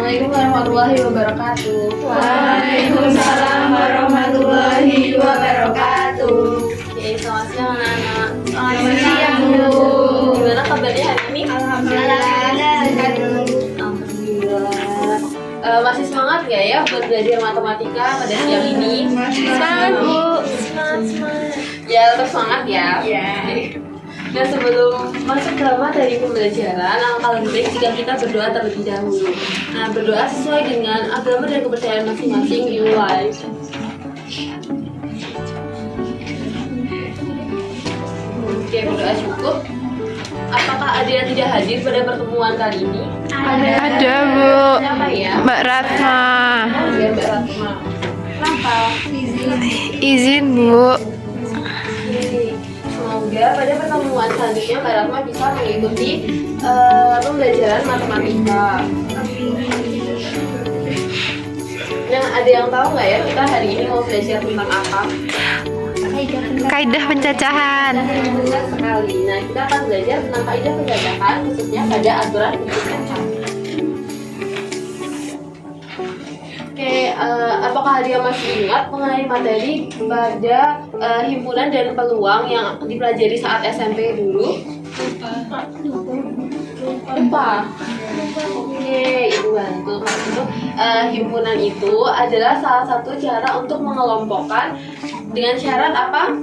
Assalamualaikum warahmatullahi wabarakatuh. Waalaikumsalam warahmatullahi wabarakatuh. Oke, selamat siang anak-anak. Selamat siang, Bu. Gimana kabarnya hari ini? Alhamdulillah. Alhamdulillah. Masih semangat nggak ya buat belajar matematika pada siang ini? Semangat, Bu. Semangat. Ya, tetap semangat ya. Ya. Nah, sebelum masuk ke materi pembelajaran, alangkah lebih baik jika kita berdoa terlebih dahulu. Nah, berdoa sesuai dengan agama dan kepercayaan masing-masing dimulai. Oke, berdoa cukup. Apakah ada yang tidak hadir pada pertemuan kali ini? Ada, Bu. Siapa ya? Mbak Ratma. Oh iya, Mbak Ratma. Kenapa? Izin, Bu. Oke. Semoga pada pertemuan selanjutnya Mbak Ratma bisa mengikuti pembelajaran matematika. Nah, ada yang tahu nggak ya kita hari ini mau belajar tentang apa? Kaidah pencacahan. Benar sekali. Nah, kita akan belajar tentang kaidah pencacahan khususnya pada aturan pencacahan. Oke, apakah dia masih ingat mengenai materi pada himpunan dan peluang yang dipelajari saat SMP dulu? Lupa. Oke, Ibu bantu. Maksud himpunan itu adalah salah satu cara untuk mengelompokkan dengan syarat apa?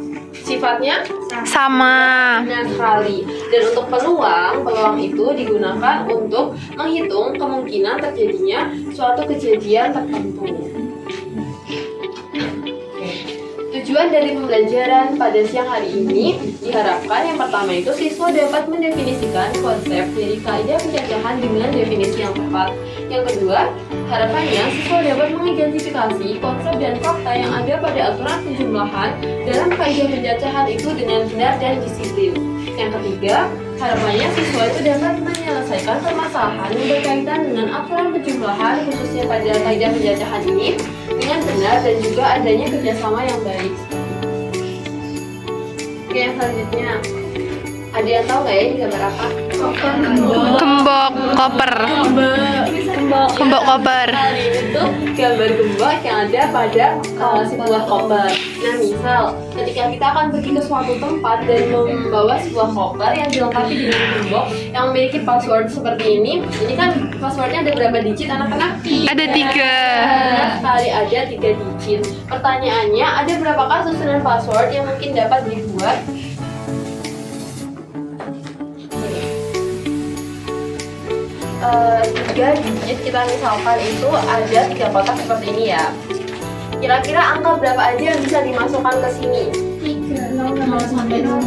Sifatnya Sama. benar sekali. Dan untuk peluang itu digunakan untuk menghitung kemungkinan terjadinya suatu kejadian tertentu. Tujuan dari pembelajaran pada siang hari ini diharapkan yang pertama itu siswa dapat mendefinisikan konsep dari kaidah pencacahan dengan definisi yang tepat. Yang kedua, harapannya siswa dapat mengidentifikasi konsep dan fakta yang ada pada aturan penjumlahan dalam kaidah pencacahan itu dengan benar dan disiplin. Yang ketiga, harapannya siswa itu dapat menyelesaikan permasalahan yang berkaitan dengan aturan penjumlahan khususnya pada kaidah pencacahan ini dengan benar dan juga adanya kerjasama yang baik. Oke, yang selanjutnya ada yang tahu nggak ya ini gambar apa? Gembok koper. Gembok koper. Kali itu gambar gembok yang ada pada sebuah koper. Nah, misal ketika kita akan pergi ke suatu tempat dan membawa sebuah koper yang dilengkapi dengan gembok yang memiliki password seperti ini kan passwordnya ada berapa digit anak-anak? Ada 3. Benar sekali, ada 3 digit. Pertanyaannya, ada berapakah susunan password yang mungkin dapat dibuat? Tiga digit kita misalkan itu ada 3 kotak seperti ini ya. Kira-kira angka berapa aja yang bisa dimasukkan ke sini? 0 sampai 0.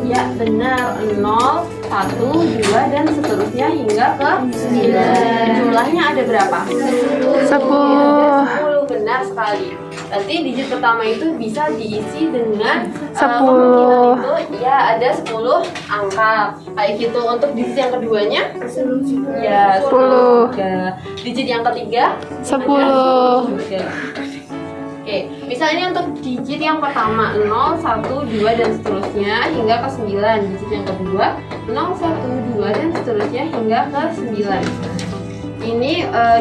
Ya benar, 0, 1, 2 dan seterusnya hingga ke 9. Jumlahnya ada berapa? 10. 10, benar sekali. Nanti digit pertama itu bisa diisi dengan 10. kemungkinan itu ya ada 10 angka. Kayak gitu. Untuk digit yang keduanya? Ya 10. juga. Digit yang ketiga? 10. Juga. Oke, misalnya untuk digit yang pertama 0, 1, 2 dan seterusnya hingga ke 9. Digit yang kedua 0, 1, 2 dan seterusnya hingga ke 9. Ini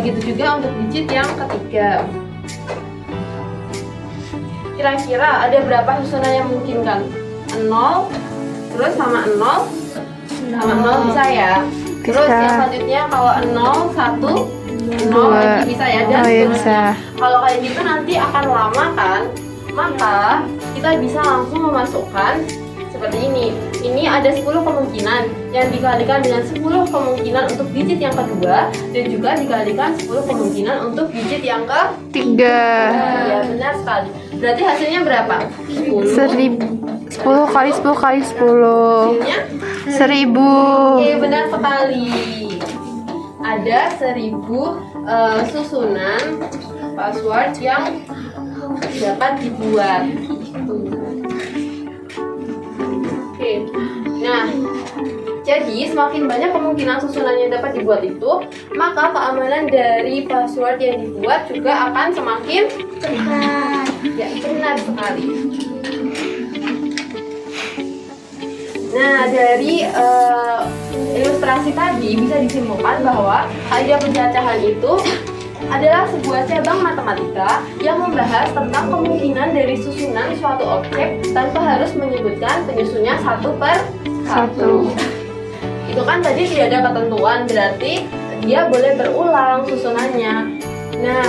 gitu juga untuk digit yang ketiga. Kira-kira ada berapa susunan yang mungkin kan? 0, terus sama 0, sama 0 bisa ya. Terus Bisa. yang selanjutnya kalau 0, 1, 0 2. lagi bisa ya, dan Oh, iya, seterusnya. bisa. Kalau kayak gitu nanti akan lama kan, maka kita bisa langsung memasukkan seperti ini. Ini ada 10 kemungkinan yang dikalikan dengan 10 kemungkinan untuk digit yang kedua dan juga dikalikan 10 kemungkinan untuk digit yang ke 3. ya benar sekali. Berarti hasilnya berapa? 10 kali 10 kali 10. Hasilnya 1000. oke, benar sekali. Ada 1000 susunan password yang dapat dibuat. Oke. Nah, jadi semakin banyak kemungkinan susunan yang dapat dibuat itu, maka keamanan dari password yang dibuat juga akan semakin Cepat. ya benar sekali. Nah, dari ilustrasi demonstrasi tadi bisa disimpulkan bahwa kaidah pencacahan itu adalah sebuah cabang matematika yang membahas tentang kemungkinan dari susunan suatu objek tanpa harus menyebutkan penyusunnya satu per satu. Itu kan tadi tidak ada ketentuan, berarti dia boleh berulang susunannya. Nah,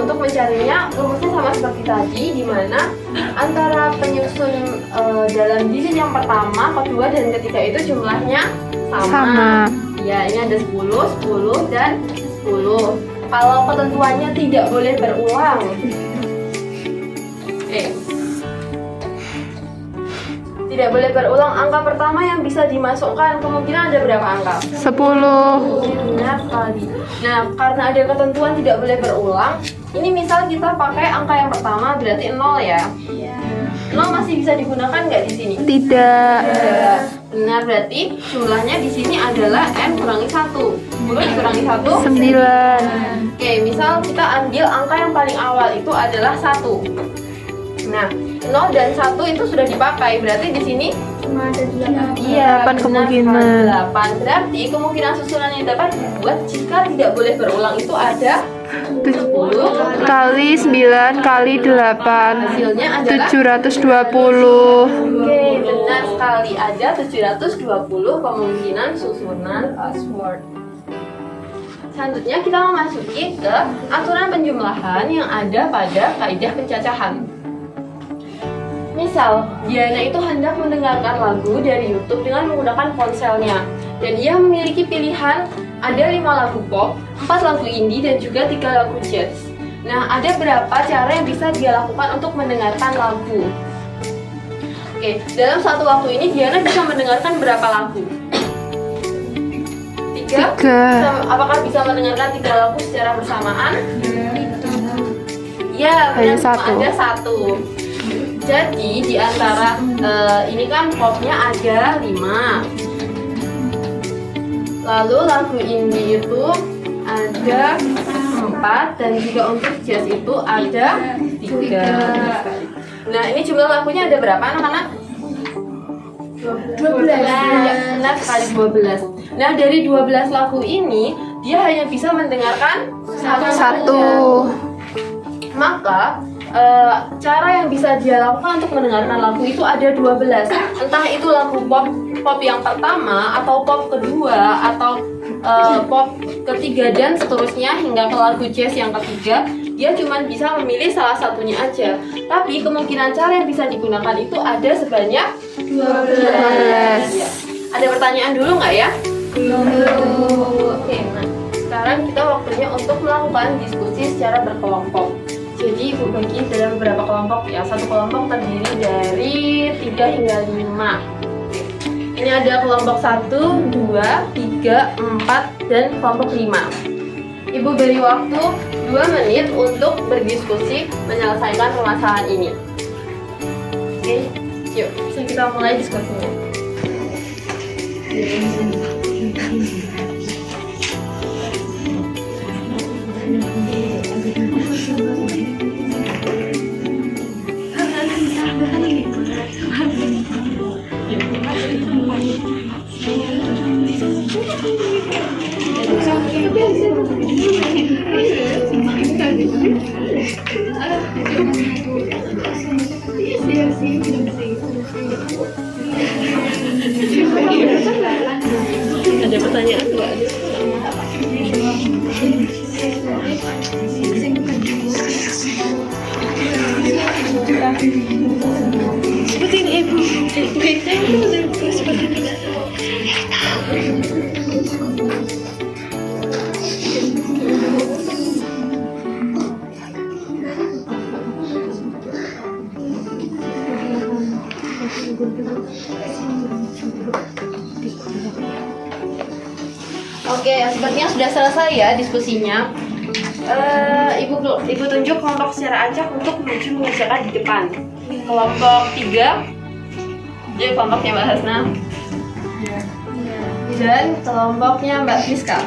untuk mencarinya rumusnya sama seperti tadi, di mana antara penyusun dalam digit yang pertama, kedua, dan ketiga itu jumlahnya sama. Ya, ini ada 10, 10, dan 10. Kalau ketentuannya tidak boleh berulang, tidak boleh berulang, angka pertama yang bisa dimasukkan kemungkinan ada berapa angka? 10. Benar sekali. Nah, karena ada ketentuan tidak boleh berulang, ini misal kita pakai angka yang pertama berarti 0 ya. 0 masih bisa digunakan nggak di sini? Tidak. Tidak. Benar, berarti jumlahnya di sini adalah n kurangi 1. 10 dikurangi 1? 9. Oke, misal kita ambil angka yang paling awal itu adalah 1. Nah, 0 dan 1 itu sudah dipakai, berarti di sini Cuma ada 8. iya, 8 benar, kemungkinan. 8. Berarti kemungkinan susunan yang dapat dibuat jika tidak boleh berulang itu ada 10 Kali 9 kali 8. hasilnya adalah 720. Oke, benar sekali, ada 720 kemungkinan susunan password. Selanjutnya kita memasuki ke aturan penjumlahan yang ada pada kaidah pencacahan. Misal, Diana itu hendak mendengarkan lagu dari YouTube dengan menggunakan ponselnya, dan ia memiliki pilihan ada 5 lagu pop, 4 lagu indie, dan juga 3 lagu jazz. Nah, ada berapa cara yang bisa dia lakukan untuk mendengarkan lagu? Oke, dalam satu waktu ini Diana bisa mendengarkan berapa lagu? 3? Apakah bisa mendengarkan 3 lagu secara bersamaan? Ya, Hanya benar, cuma satu. ada 1. Jadi di antara ini kan popnya ada 5. Lalu lagu indie itu ada 4 dan juga untuk jazz itu ada 3. Nah, ini jumlah lagunya ada berapa anak-anak? 12. Ya, benar sekali 12. Nah, dari 12 lagu ini dia hanya bisa mendengarkan satu. Maka cara yang bisa dia lakukan untuk mendengarkan lagu itu ada 12. Entah itu lagu pop yang pertama, atau pop kedua, atau pop ketiga, dan seterusnya hingga ke lagu jazz yang ketiga. Dia cuma bisa memilih salah satunya aja. Tapi kemungkinan cara yang bisa digunakan itu ada sebanyak 12. Ya. Ada pertanyaan dulu nggak ya? Belum. Oke, nah sekarang kita waktunya untuk melakukan diskusi secara berkelompok. Jadi Ibu bagi dalam beberapa kelompok ya. Satu kelompok terdiri dari 3 hingga 5. Ini ada kelompok 1, 2, 3, 4, dan kelompok 5. Ibu beri waktu 2 menit untuk berdiskusi menyelesaikan permasalahan ini. Oke, yuk kita mulai diskusinya. Ada pertanyaan nggak? Seperti ini Ibu. Oke, sepertinya sudah selesai ya diskusinya. Ibu tunjuk kelompok secara acak untuk maju mengerjakan di depan. Kelompok 3, jadi kelompoknya Mbak Hasna, dan kelompoknya Mbak Friska.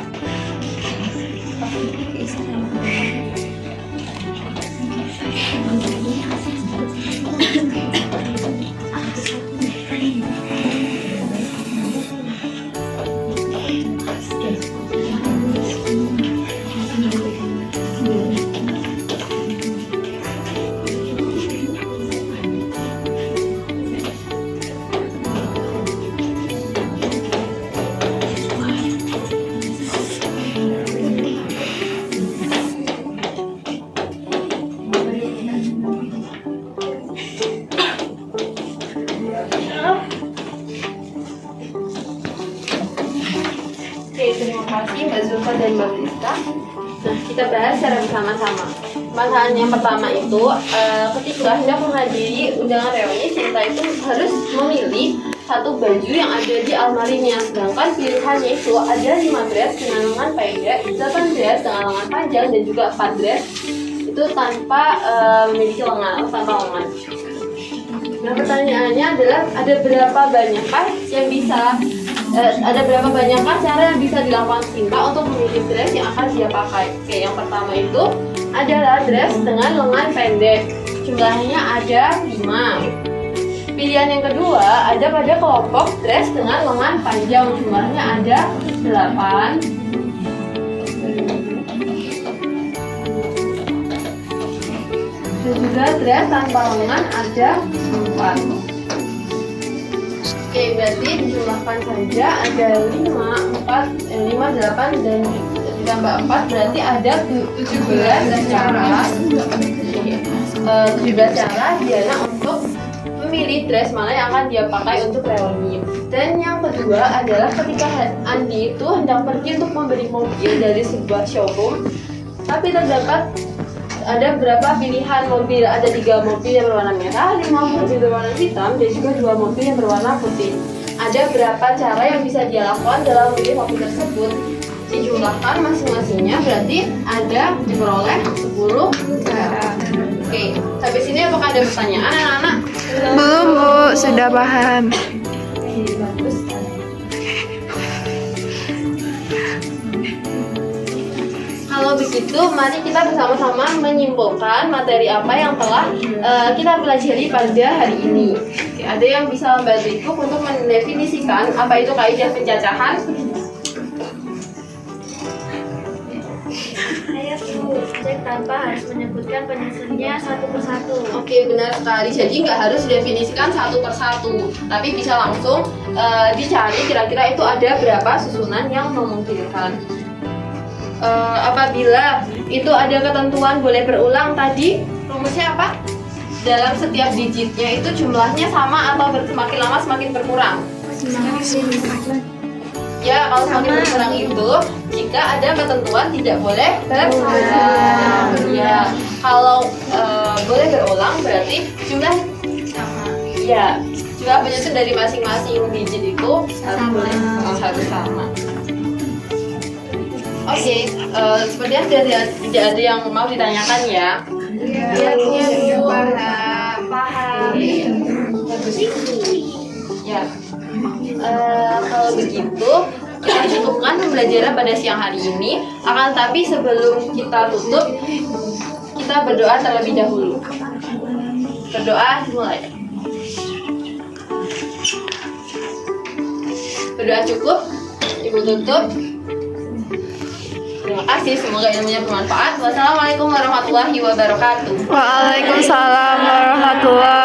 Oke, terima kasih Mbak Zulfa dan Mbak Rizka. Nah, kita bahas secara bersama-sama. Masalah yang pertama itu, ketika hendak menghadiri undangan reuni, kita itu harus memilih satu baju yang ada di almarinya. Sedangkan pilihannya itu ada 5 dress dengan lengan pendek, 8 dress dengan lengan panjang, dan juga 4 dress itu tanpa memiliki lengan, tanpa lengan. Nah, pertanyaannya adalah ada berapa banyakkah yang bisa ada berapa banyakkah cara yang bisa dilakukan Sinta untuk memilih dress yang akan dia pakai? Oke, yang pertama itu adalah dress dengan lengan pendek. Jumlahnya ada 5. Pilihan yang kedua ada pada kelompok dress dengan lengan panjang. Jumlahnya ada 8. Dan juga dress tanpa lengan ada 4. Oke, berarti dijumlahkan saja ada 5, 8 dan ditambah 4 berarti ada 17 cara. 17 cara Diana untuk memilih dress mana yang akan dia pakai untuk reuni. Dan yang kedua adalah ketika Andi itu hendak pergi untuk membeli mobil dari sebuah showroom, tapi terdapat ada berapa pilihan mobil? Ada 3 mobil yang berwarna merah, 5 mobil berwarna hitam, dan juga 2 mobil yang berwarna putih. Ada berapa cara yang bisa dia lakukan dalam memilih mobil tersebut? Dijumlahkan masing-masingnya, berarti ada diperoleh 10 cara. Oke, sampai sini apakah ada pertanyaan anak-anak? Belum, Bu. Sudah paham. Oke, bagus. Kalau begitu, mari kita bersama-sama menyimpulkan materi apa yang telah kita pelajari pada hari ini. Oke, ada yang bisa membantu Ibu untuk mendefinisikan apa itu kaidah pencacahan? Saya Bu, cek tanpa harus menyebutkan penyusunnya satu persatu. Oke, benar sekali. Jadi nggak harus didefinisikan satu persatu, tapi bisa langsung dicari kira-kira itu ada berapa susunan yang memungkinkan. Apabila itu ada ketentuan boleh berulang tadi, rumusnya apa? Dalam setiap digitnya itu jumlahnya sama atau semakin lama semakin berkurang? Ya, kalau semakin berkurang itu jika ada ketentuan tidak boleh berulang. Ya, kalau boleh berulang berarti jumlah sama. Ya, jumlah penyusun dari masing-masing digit itu harus sama. Oke, sepertinya tidak ada yang mau ditanyakan ya. Iya, paham. Bagus. Ya. Kalau begitu kita cukupkan pembelajaran pada siang hari ini. Akan tapi sebelum kita tutup, kita berdoa terlebih dahulu. Berdoa mulai. Berdoa cukup. Ibu tutup. Terima kasih, semoga ilmunya bermanfaat. Wassalamualaikum warahmatullahi wabarakatuh. Waalaikumsalam warahmatullahi